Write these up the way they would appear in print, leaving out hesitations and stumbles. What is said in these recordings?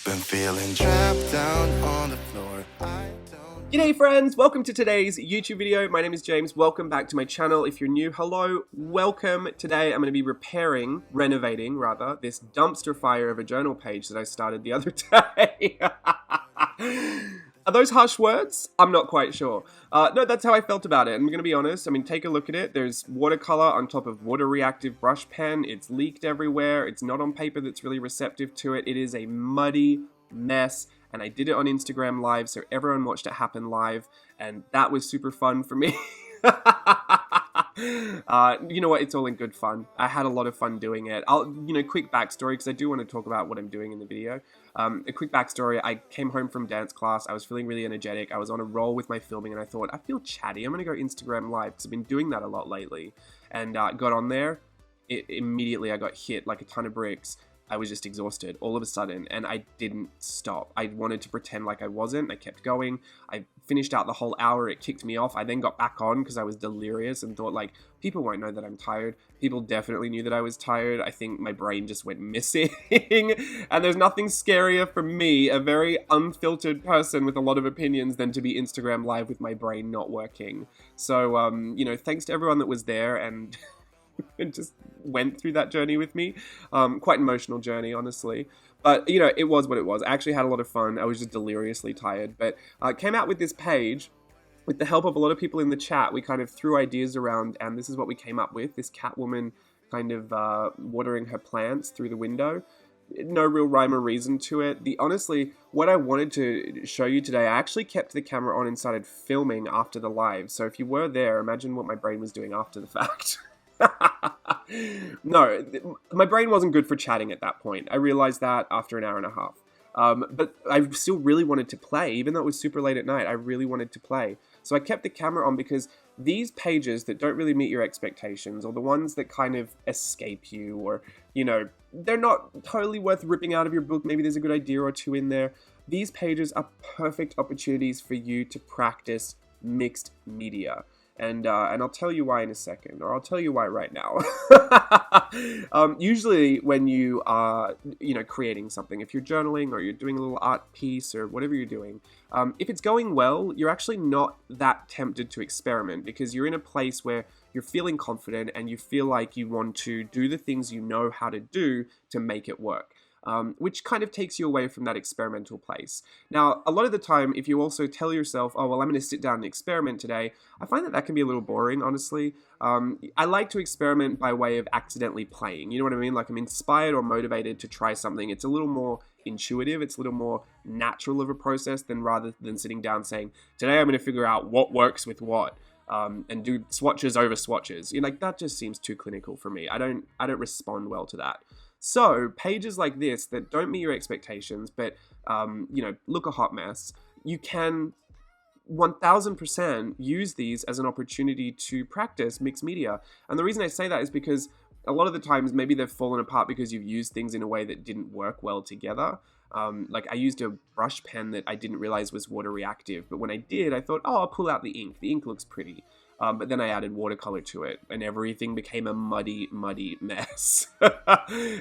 Been feeling trapped down on the floor. G'day friends, welcome to today's YouTube video. My name is James, welcome back to my channel. If you're new, hello, welcome. Today I'm going to be renovating this dumpster fire of a journal page that I started the other day. Are those harsh words? I'm not quite sure. No, that's how I felt about it. I'm going to be honest. I mean, take a look at it. There's watercolor on top of water reactive brush pen. It's leaked everywhere. It's not on paper that's really receptive to it. It is a muddy mess. And I did it on Instagram Live, so everyone watched it happen live. And that was super fun for me. You know what? It's all in good fun. I had a lot of fun doing it. Quick backstory, because I do want to talk about what I'm doing in the video. A quick backstory, I came home from dance class. I was feeling really energetic. I was on a roll with my filming, and I thought, I feel chatty. I'm going to go Instagram Live, because I've been doing that a lot lately. And got on there. Immediately, I got hit like a ton of bricks. I was just exhausted all of a sudden, and I didn't stop. I wanted to pretend like I wasn't. I kept going. I finished out the whole hour. It kicked me off. I then got back on because I was delirious and thought, like, people won't know that I'm tired. People definitely knew that I was tired. I think my brain just went missing. And there's nothing scarier for me, a very unfiltered person with a lot of opinions, than to be Instagram Live with my brain not working. So, thanks to everyone that was there and... and just went through that journey with me. Quite an emotional journey, honestly. But, it was what it was. I actually had a lot of fun. I was just deliriously tired. But I came out with this page. With the help of a lot of people in the chat, we kind of threw ideas around, and this is what we came up with. This cat woman kind of watering her plants through the window. No real rhyme or reason to it. Honestly, what I wanted to show you today, I actually kept the camera on and started filming after the live. So if you were there, imagine what my brain was doing after the fact. No, my brain wasn't good for chatting at that point. I realized that after an hour and a half. But I still really wanted to play, even though it was super late at night. I really wanted to play. So I kept the camera on because these pages that don't really meet your expectations, or the ones that kind of escape you, or, they're not totally worth ripping out of your book. Maybe there's a good idea or two in there. These pages are perfect opportunities for you to practice mixed media. And I'll tell you why in a second, or I'll tell you why right now. Usually when you are, creating something, if you're journaling or you're doing a little art piece or whatever you're doing, if it's going well, you're actually not that tempted to experiment because you're in a place where you're feeling confident and you feel like you want to do the things you know how to do to make it work. Which kind of takes you away from that experimental place. Now, a lot of the time, if you also tell yourself, oh, well, I'm going to sit down and experiment today, I find that can be a little boring, honestly. I like to experiment by way of accidentally playing. You know what I mean? Like, I'm inspired or motivated to try something. It's a little more intuitive. It's a little more natural of a process rather than sitting down saying, today I'm going to figure out what works with what. And do swatches over swatches. That just seems too clinical for me. I don't respond well to that. So, pages like this that don't meet your expectations, but, look a hot mess, you can 1000% use these as an opportunity to practice mixed media. And the reason I say that is because a lot of the times maybe they've fallen apart because you've used things in a way that didn't work well together. Like I used a brush pen that I didn't realize was water reactive, but when I did, I thought, oh, I'll pull out the ink. The ink looks pretty. But then I added watercolor to it, and everything became a muddy, muddy mess.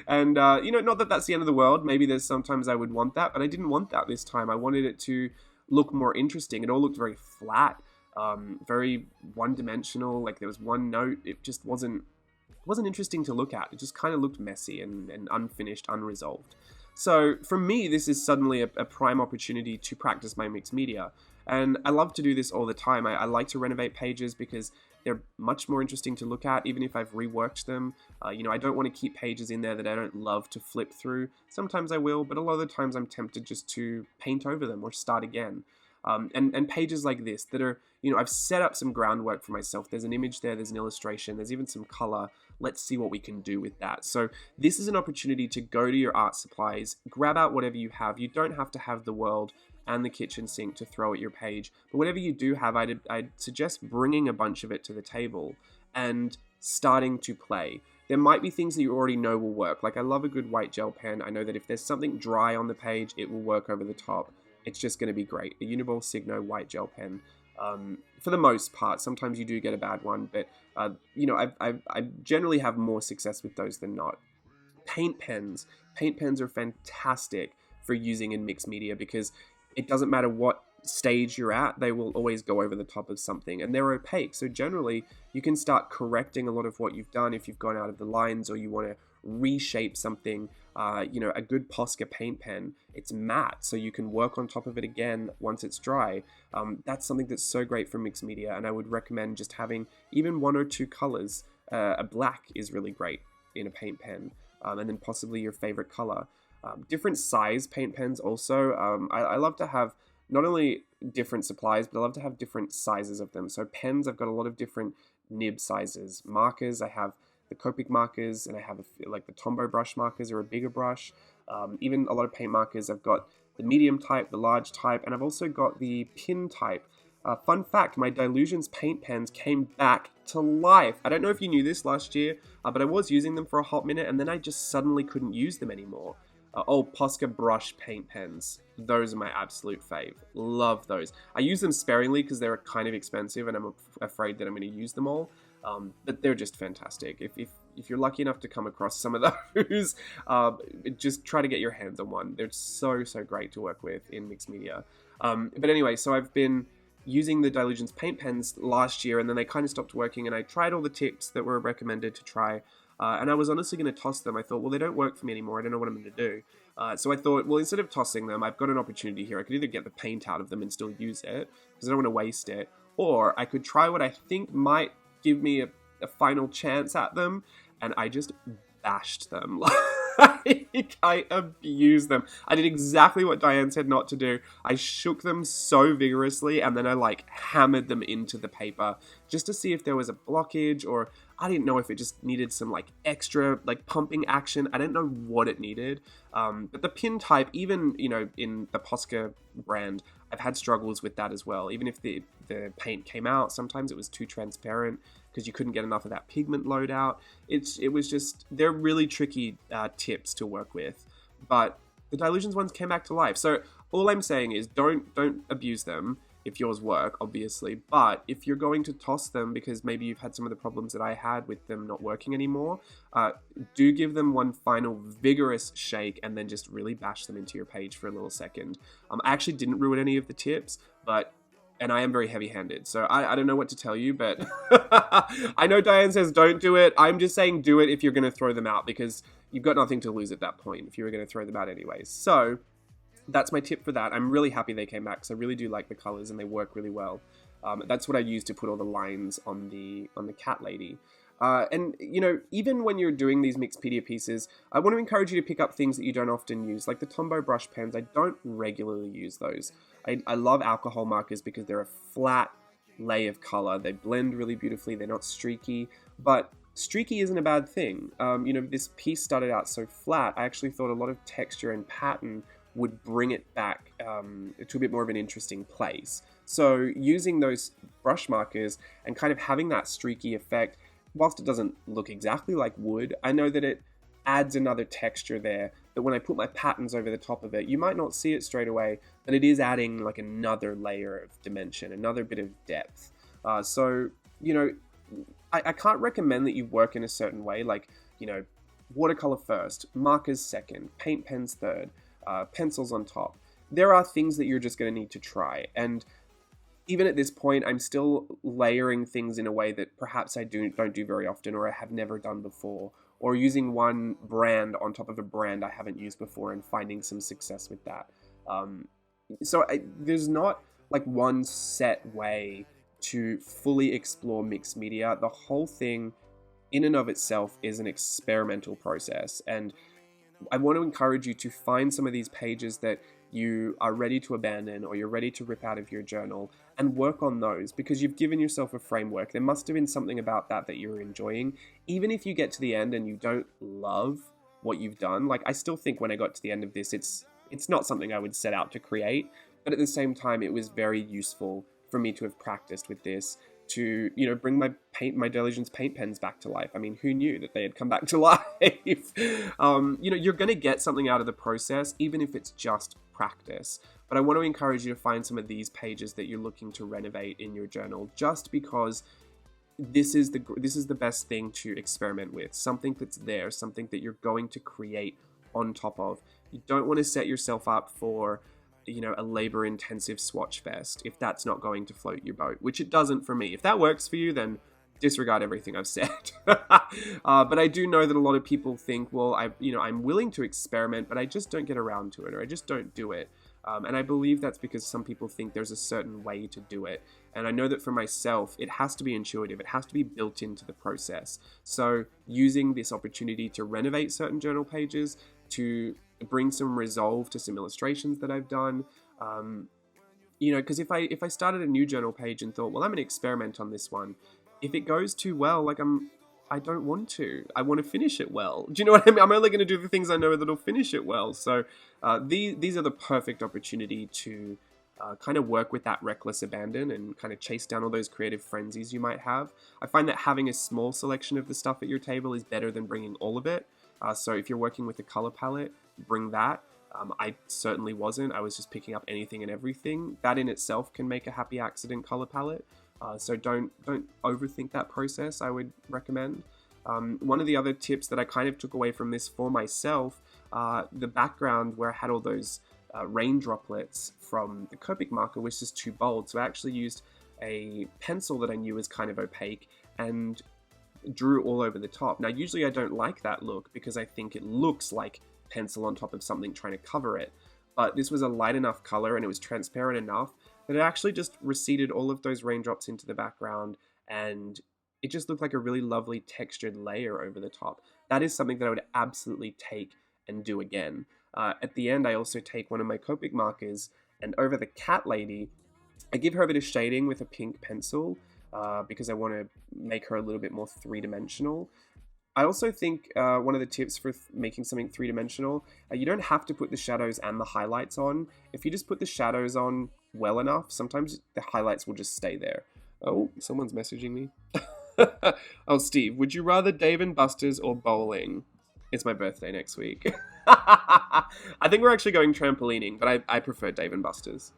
And, not that that's the end of the world. Maybe there's sometimes I would want that, but I didn't want that this time. I wanted it to look more interesting. It all looked very flat, very one-dimensional. Like there was one note. It just wasn't interesting to look at. It just kind of looked messy and unfinished, unresolved. So for me, this is suddenly a prime opportunity to practice my mixed media. And I love to do this all the time. I like to renovate pages because they're much more interesting to look at, even if I've reworked them. I don't want to keep pages in there that I don't love to flip through. Sometimes I will, but a lot of the times I'm tempted just to paint over them or start again. And pages like this that are, I've set up some groundwork for myself. There's an image there, there's an illustration, there's even some color. Let's see what we can do with that. So this is an opportunity to go to your art supplies, grab out whatever you have. You don't have to have the world and the kitchen sink to throw at your page. But whatever you do have, I'd suggest bringing a bunch of it to the table and starting to play. There might be things that you already know will work. Like I love a good white gel pen. I know that if there's something dry on the page, it will work over the top. It's just going to be great. A Uniball Signo white gel pen. For the most part, sometimes you do get a bad one, but I generally have more success with those than not. Paint pens are fantastic for using in mixed media, because it doesn't matter what stage you're at, they will always go over the top of something, and they're opaque. So generally, you can start correcting a lot of what you've done if you've gone out of the lines or you want to reshape something. A good Posca paint pen, it's matte, so you can work on top of it again once it's dry. That's something that's so great for mixed media, and I would recommend just having even 1 or 2 colors. A black is really great in a paint pen, and then possibly your favorite color. Different size paint pens also. I love to have not only different supplies, but I love to have different sizes of them. So pens, I've got a lot of different nib sizes. Markers, I have the Copic markers, and I have like the Tombow brush markers, or a bigger brush. Even a lot of paint markers, I've got the medium type, the large type, and I've also got the pin type. Fun fact, my Dylusions paint pens came back to life. I don't know if you knew this last year, but I was using them for a hot minute, and then I just suddenly couldn't use them anymore. Posca brush paint pens. Those are my absolute fave. Love those. I use them sparingly because they're kind of expensive, and I'm afraid that I'm going to use them all. But they're just fantastic. If you're lucky enough to come across some of those, just try to get your hands on one. They're so great to work with in mixed media. But anyway, so I've been using the Dylusions paint pens last year, and then they kind of stopped working, and I tried all the tips that were recommended to try. And I was honestly going to toss them. I thought, well, they don't work for me anymore. I don't know what I'm going to do. So I thought, well, instead of tossing them, I've got an opportunity here. I could either get the paint out of them and still use it, because I don't want to waste it, or I could try what I think might give me a final chance at them, and I just bashed them. I abused them. I did exactly what Diane said not to do. I shook them so vigorously, and then I hammered them into the paper just to see if there was a blockage, or I didn't know if it just needed some extra pumping action. I didn't know what it needed. But the pin type, even in the Posca brand, I've had struggles with that as well. Even if the paint came out, sometimes it was too transparent because you couldn't get enough of that pigment load out. It was just, they're really tricky tips to work with. But the Dylusions ones came back to life. So all I'm saying is don't abuse them if yours work, obviously. But if you're going to toss them because maybe you've had some of the problems that I had with them not working anymore, do give them one final vigorous shake and then just really bash them into your page for a little second. I actually didn't ruin any of the tips, and I am very heavy-handed, so I don't know what to tell you, but I know Diane says don't do it. I'm just saying do it if you're going to throw them out, because you've got nothing to lose at that point if you were going to throw them out anyways. So that's my tip for that. I'm really happy they came back, because I really do like the colors and they work really well. That's what I use to put all the lines on the cat lady. And even when you're doing these Mixpedia pieces, I want to encourage you to pick up things that you don't often use, like the Tombow brush pens. I don't regularly use those. I love alcohol markers because they're a flat lay of color. They blend really beautifully. They're not streaky, but streaky isn't a bad thing. This piece started out so flat. I actually thought a lot of texture and pattern would bring it back to a bit more of an interesting place. So using those brush markers and kind of having that streaky effect, whilst it doesn't look exactly like wood, I know that it adds another texture there that when I put my patterns over the top of it, you might not see it straight away, but it is adding another layer of dimension, another bit of depth. I can't recommend that you work in a certain way, watercolor first, markers second, paint pens third, pencils on top. There are things that you're just going to need to try, and even at this point, I'm still layering things in a way that perhaps I don't do very often, or I have never done before, or using one brand on top of a brand I haven't used before and finding some success with that. There's not one set way to fully explore mixed media. The whole thing in and of itself is an experimental process, and I want to encourage you to find some of these pages that you are ready to abandon or you're ready to rip out of your journal and work on those, because you've given yourself a framework. There must have been something about that you're enjoying. Even if you get to the end and you don't love what you've done, I still think when I got to the end of this, it's not something I would set out to create, but at the same time, it was very useful for me to have practiced with this to, bring my Dylusions paint pens back to life. I mean, who knew that they had come back to life? You're going to get something out of the process, even if it's just practice. But I want to encourage you to find some of these pages that you're looking to renovate in your journal, just because this is the best thing to experiment with. Something that's there, something that you're going to create on top of. You don't want to set yourself up for, a labor-intensive swatch fest if that's not going to float your boat, which it doesn't for me. If that works for you, then disregard everything I've said. But I do know that a lot of people think, well, I'm willing to experiment, but I just don't get around to it, or I just don't do it. And I believe that's because some people think there's a certain way to do it. And I know that for myself, it has to be intuitive. It has to be built into the process. So using this opportunity to renovate certain journal pages, to bring some resolve to some illustrations that I've done, because if I started a new journal page and thought, well, I'm going to experiment on this one, if it goes too well, I don't want to. I want to finish it well. Do you know what I mean? I'm only going to do the things I know that'll finish it well. So these are the perfect opportunity to kind of work with that reckless abandon and kind of chase down all those creative frenzies you might have. I find that having a small selection of the stuff at your table is better than bringing all of it. So if you're working with a color palette, bring that. I certainly wasn't. I was just picking up anything and everything. That in itself can make a happy accident color palette. So don't overthink that process, I would recommend. One of the other tips that I kind of took away from this for myself, the background where I had all those rain droplets from the Copic marker was just too bold. So I actually used a pencil that I knew was kind of opaque and drew all over the top. Now, usually I don't like that look because I think it looks like pencil on top of something trying to cover it. But this was a light enough color and it was transparent enough that it actually just receded all of those raindrops into the background, and it just looked like a really lovely textured layer over the top. That is something that I would absolutely take and do again. At the end, I also take one of my Copic markers, and over the cat lady, I give her a bit of shading with a pink pencil because I want to make her a little bit more three-dimensional. I also think one of the tips for making something three-dimensional, you don't have to put the shadows and the highlights on. If you just put the shadows on well enough, sometimes the highlights will just stay there. Oh, someone's messaging me. Oh, Steve, would you rather Dave & Buster's or bowling? It's my birthday next week. I think we're actually going trampolining, but I prefer Dave & Buster's.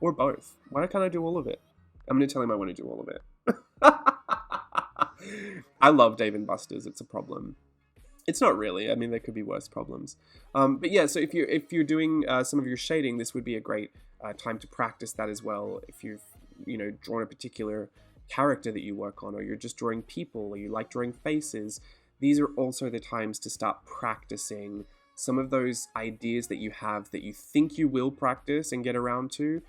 Or both. Why can't I do all of it? I'm going to tell him I want to do all of it. I love Dave & Buster's. It's a problem. It's not really. I mean, there could be worse problems. But yeah, so if you're doing some of your shading, this would be a great time to practice that as well. If you've drawn a particular character that you work on, or you're just drawing people, or you like drawing faces, these are also the times to start practicing some of those ideas that you have that you think you will practice and get around to.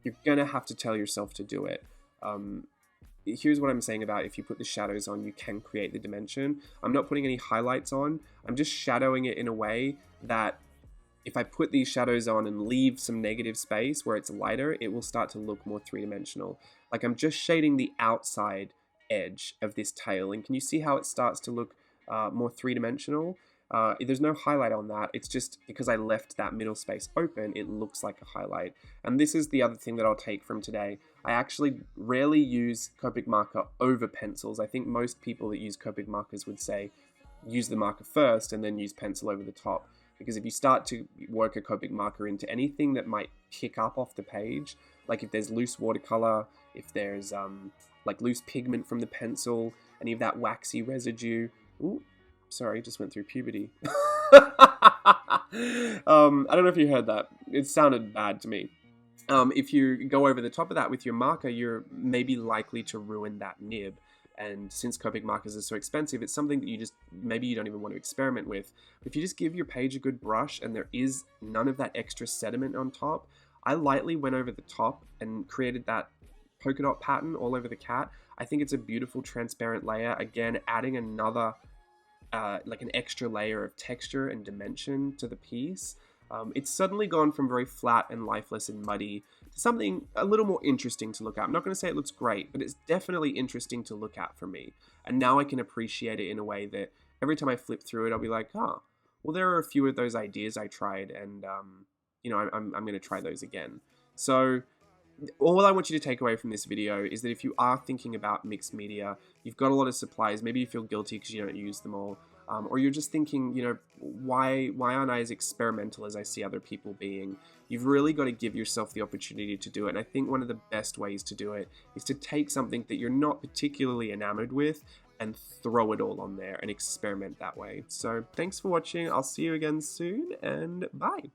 You're gonna have to tell yourself to do it. Here's what I'm saying about if you put the shadows on, you can create the dimension. I'm not putting any highlights on. I'm just shadowing it in a way that if I put these shadows on and leave some negative space where it's lighter, it will start to look more three-dimensional. Like I'm just shading the outside edge of this tail. And can you see how it starts to look more three-dimensional? There's no highlight on that. It's just because I left that middle space open, it looks like a highlight. And this is the other thing that I'll take from today. I actually rarely use Copic marker over pencils. I think most people that use Copic markers would say, use the marker first and then use pencil over the top. Because if you start to work a Copic marker into anything that might pick up off the page, like if there's loose watercolor, if there's like loose pigment from the pencil, any of that waxy residue, ooh, sorry, just went through puberty. I don't know if you heard that. It sounded bad to me. If you go over the top of that with your marker, you're maybe likely to ruin that nib. And since Copic markers are so expensive, it's something that maybe you don't even want to experiment with. But if you just give your page a good brush and there is none of that extra sediment on top, I lightly went over the top and created that polka dot pattern all over the cat. I think it's a beautiful transparent layer. Again, adding another like an extra layer of texture and dimension to the piece. It's suddenly gone from very flat and lifeless and muddy to something a little more interesting to look at. I'm not going to say it looks great, but it's definitely interesting to look at for me. And now I can appreciate it in a way that every time I flip through it, I'll be like, well, there are a few of those ideas I tried, and I'm going to try those again. So all I want you to take away from this video is that if you are thinking about mixed media, you've got a lot of supplies, maybe you feel guilty because you don't use them all, or you're just thinking, why aren't I as experimental as I see other people being? You've really got to give yourself the opportunity to do it. And I think one of the best ways to do it is to take something that you're not particularly enamored with and throw it all on there and experiment that way. So thanks for watching. I'll see you again soon, and bye.